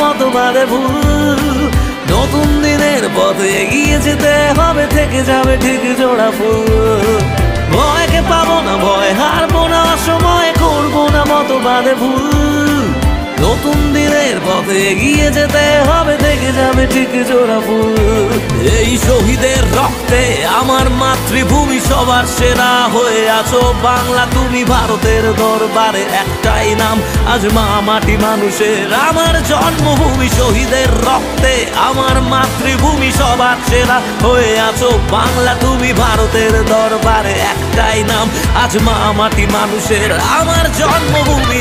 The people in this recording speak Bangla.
মতবাদে ভুল। নতুন দিনের পথে এগিয়ে যেতে হবে, থেকে যাবে ঠিক জোড়া ফুল। ভয়কে পাবো না, ভয় হারবো না, অসময়ে করবো না মতবাদে ভুল। নতুন দিনের পথে এগিয়ে যেতে হবে, থেকে যাবে ঠিক জোড়া ফুল। এই শহীদের রক্তে আমার মাতৃভূমি সবার সেরা হয়ে আছো বাংলা তুমি। ভারতের দরবারে একটাই নাম, আজ মা মাটি মানুষের আমার জন্মভূমি। শহীদের রক্তে আমার মাতৃভূমি সবার সেরা হয়ে আছো বাংলা তুমি। ভারতের দরবারে একটাই নাম, আজ মা মাটি মানুষের আমার জন্মভূমি।